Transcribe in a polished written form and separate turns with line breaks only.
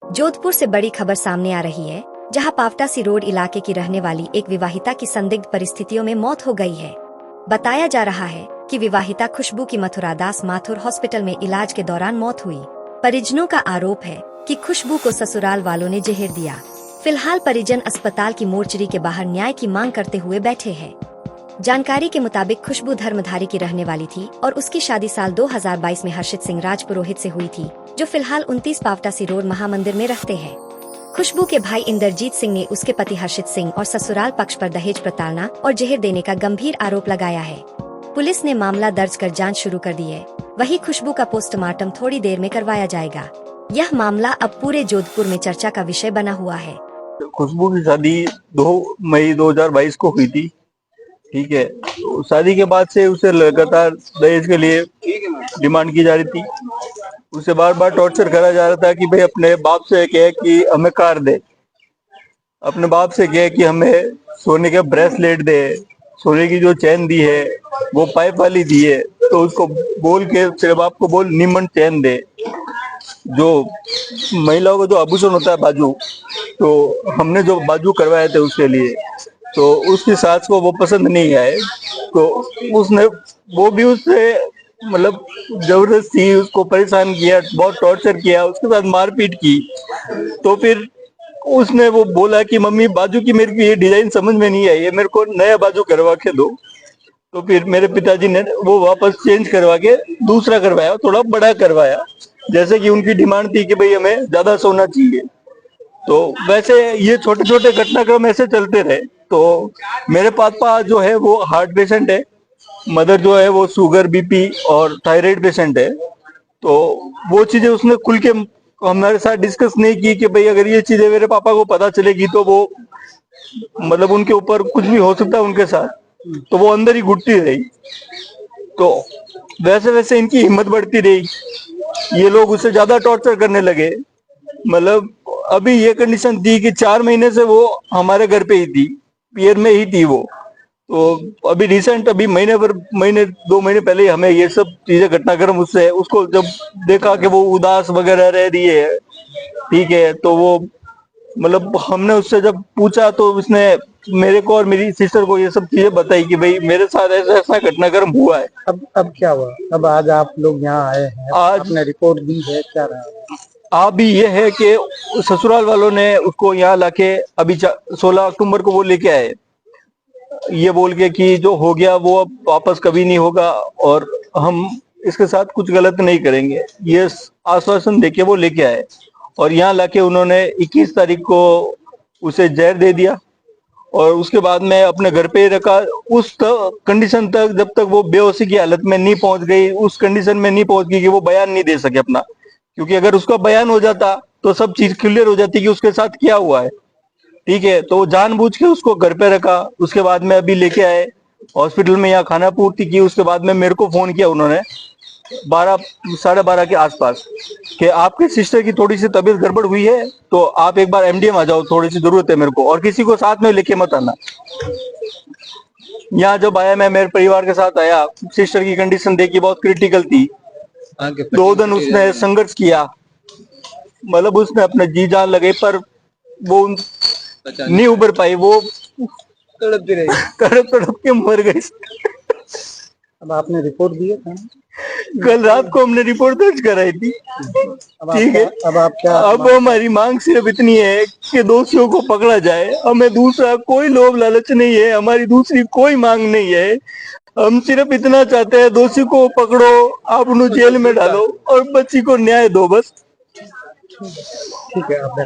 जोधपुर से बड़ी खबर सामने आ रही है, जहां पावटासी रोड इलाके की रहने वाली एक विवाहिता की संदिग्ध परिस्थितियों में मौत हो गई है। बताया जा रहा है कि विवाहिता खुशबू की मथुरादास माथुर हॉस्पिटल में इलाज के दौरान मौत हुई। परिजनों का आरोप है कि खुशबू को ससुराल वालों ने जहर दिया। फिलहाल परिजन अस्पताल की मोर्चरी के बाहर न्याय की मांग करते हुए बैठे हैं। जानकारी के मुताबिक खुशबू धर्मधारी की रहने वाली थी और उसकी शादी साल 2022 में हर्षित सिंह राजपुरोहित से हुई थी, जो फिलहाल 29 पावटासी रोड महामंदिर में रहते हैं। खुशबू के भाई इंद्रजीत सिंह ने उसके पति हर्षित सिंह और ससुराल पक्ष पर दहेज प्रताड़ना और जहर देने का गंभीर आरोप लगाया है। पुलिस ने मामला दर्ज कर जांच शुरू कर दी है। वहीं खुशबू का पोस्टमार्टम थोड़ी देर में करवाया जाएगा। यह मामला अब पूरे जोधपुर में चर्चा का विषय बना हुआ है।
खुशबू की शादी 2 मई 2022 को हुई थी। ठीक है, तो शादी के बाद से उसे लगातार दहेज के लिए डिमांड की जा रही थी। उसे बार बार टॉर्चर करा जा रहा था कि भाई अपने बाप से कहे कि हमें कार दे, अपने बाप से कहे कि हमें सोने के ब्रेसलेट दे, सोने की जो चैन दी है वो पाइप वाली दी है, तो उसको बोल के तेरे बाप को बोल नीमन चैन दे। जो महिलाओं का जो आभूषण होता है बाजू, तो हमने जो बाजू करवाए थे उसके लिए, तो उसकी सास को वो पसंद नहीं आए, तो उसने वो भी उससे मतलब जबरदस्ती उसको परेशान किया, बहुत टॉर्चर किया, उसके साथ मारपीट की। तो फिर उसने वो बोला कि मम्मी बाजू की मेरे को ये डिजाइन समझ में नहीं आई है, मेरे को नया बाजू करवा के दो। तो फिर मेरे पिताजी ने वो वापस चेंज करवा के दूसरा करवाया, थोड़ा बड़ा करवाया, जैसे कि उनकी डिमांड थी कि भाई हमें ज्यादा सोना चाहिए। तो वैसे ये छोटे छोटे घटनाक्रम ऐसे चलते रहे। तो मेरे पापा जो है वो हार्ट पेशेंट है, मदर जो है वो शुगर बीपी और थायराइड पेशेंट है। तो वो चीजें उसने खुल के हमारे साथ डिस्कस नहीं की कि भाई अगर ये चीजें मेरे पापा को पता चलेगी तो वो मतलब उनके ऊपर कुछ भी हो सकता है उनके साथ, तो वो अंदर ही घुटती रही। तो वैसे वैसे इनकी हिम्मत बढ़ती रही, ये लोग उससे ज्यादा टॉर्चर करने लगे। मतलब अभी ये कंडीशन थी कि 4 महीने से वो हमारे घर पे ही थी, पियर में ही थी वो। तो अभी रिसेंट अभी महीने 2 महीने पहले ही हमें ये सब चीजें घटनाक्रम उससे उसको जब देखा कि वो उदास वगैरह रह रही है, ठीक है, तो वो मतलब हमने उससे जब पूछा तो उसने मेरे को और मेरी सिस्टर को ये सब चीजें बताई कि भाई मेरे साथ ऐसा ऐसा घटनाक्रम हुआ है।
अब क्या हुआ? अब आज आप लोग यहाँ आए हैं,
आज
आपने रिपोर्ट दी है, क्या रहा?
अभी ये है कि ससुराल वालों ने उसको यहाँ लाके अभी 16 अक्टूबर को वो लेके आए, ये बोल के कि जो हो गया वो अब वापस कभी नहीं होगा और हम इसके साथ कुछ गलत नहीं करेंगे, ये आश्वासन देके वो लेके आए। और यहाँ लाके उन्होंने 21 तारीख को उसे जहर दे दिया और उसके बाद में अपने घर पे ही रखा। उस कंडीशन तक जब तक वो बेहोशी की हालत में नहीं पहुंच गई, उस कंडीशन में नहीं पहुंच गई कि वो बयान नहीं दे सके अपना, क्योंकि अगर उसका बयान हो जाता तो सब चीज क्लियर हो जाती कि उसके साथ क्या हुआ है। ठीक है, तो जानबूझ के उसको घर पे रखा। उसके बाद में अभी लेके आए हॉस्पिटल में, यहाँ खाना पूर्ति की। उसके बाद में मेरे को फोन किया उन्होंने 12 साढ़े 12 के आसपास कि आपके सिस्टर की थोड़ी सी तबीयत गड़बड़ हुई है, तो आप एक बार एमडीएम आ जाओ, थोड़ी सी जरूरत है मेरे को, और किसी को साथ में लेके मत आना। यहाँ जब आया मैं मेरे परिवार के साथ आया, सिस्टर की कंडीशन देखी बहुत क्रिटिकल थी। 2 दिन उसने संघर्ष किया, मतलब उसने अपने जी जान लगे, पर वो नहीं उबर पाई, वो
तड़पती रही।
तड़प तड़प के मर गई।
अब आपने रिपोर्ट दी है?
कल रात को हमने रिपोर्ट दर्ज कराई थी। ठीक है,
अब आप क्या?
अब हमारी मांग सिर्फ इतनी है कि दोषियों को पकड़ा जाए। हमें दूसरा कोई लोभ लालच नहीं है, हमारी दूसरी कोई मांग नहीं है। हम सिर्फ इतना चाहते हैं, दोषी को पकड़ो, आप उन्हें जेल में डालो और बच्ची को न्याय दो, बस।
ठीक है, आप